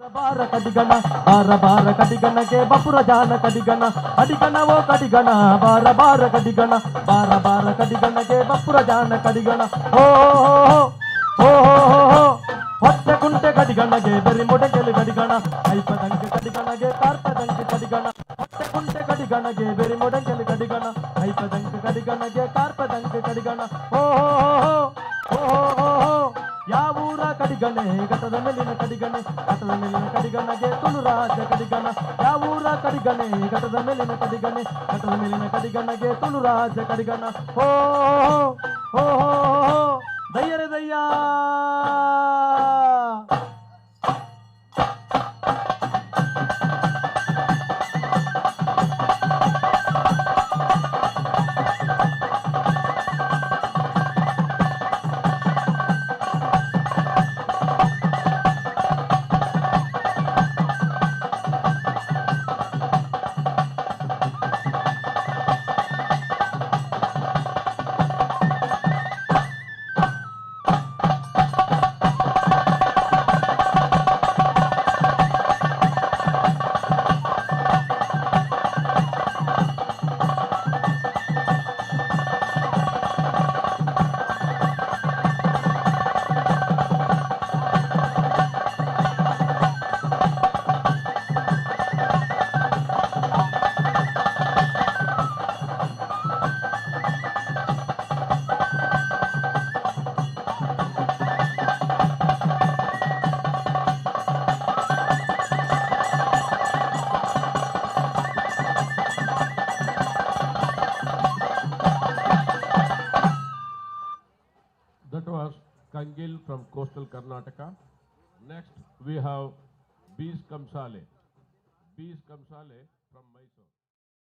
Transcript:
ಬಾರ ಕಡಿಗಣ ಬಾರ ಬಾರ ಕಡಿಗಣಗೆ ಬಪುರ ಜಾನ ಕಡಿಗಣ ಅಡಿಗಣವೋ ಕಡಿಗಣ ಬಾರ ಬಾರ ಕಡಿಗಣ ಬಾರ ಬಾರ ಕಡಿಗಣಗೆ ಬಪುರ ಜಾನ ಕಡಿಗಣ ಹೋ ಹೋ ಹೋ ಹೊಟ್ಟೆ ಕುಂಟೆ ಕಡಿಗಣಗೆ ಬೆರಿ ಮೊಡಕೆಲು ಕಡಿಗಣ ಐಪದಂಗೆ ಕಡಿಗಣಗೆ ಕಾರ್ಪದಂಗೆ ಕಡಿಗಣ ಹೊಟ್ಟೆ ಕುಂಟೆ ಕಡಿಗಣಗೆ ಬೆರಿ ಮೊಡಕೆಲು ಕಡಿಗಣ ಐಪದಂಗೆ ಕಡಿಗಣಗೆ ಕಾರ್ಪದಂಗೆ ಕಡಿಗಣ ಹೋ ಹೋ ಹೋ ಯಾವೂರ ಕಡಿಗಣೆ ಘಟದ ಮೇಲಿನ ಕಡಿಗಣೆ ಘಟದ ಮೇಲಿನ ಕಡಿಗಣಗೆ ತುಳುರಾಜ ಕಡಿಗಣ ಯಾವೂರ ಕಡಿಗಣೆ ಘಟದ ಮೇಲಿನ ಕಡಿಗಣೆ ಘಟದ ಮೇಲಿನ ಕಡಿಗಣಗೆ ತುಳುರಾಜ ಕಡಿಗಣ ಹೋ ಹೋ ದಯ್ಯರೆ ದಯ್ಯ That was Kangil from coastal Karnataka. Next, we have Bees Kamsale from Mysore.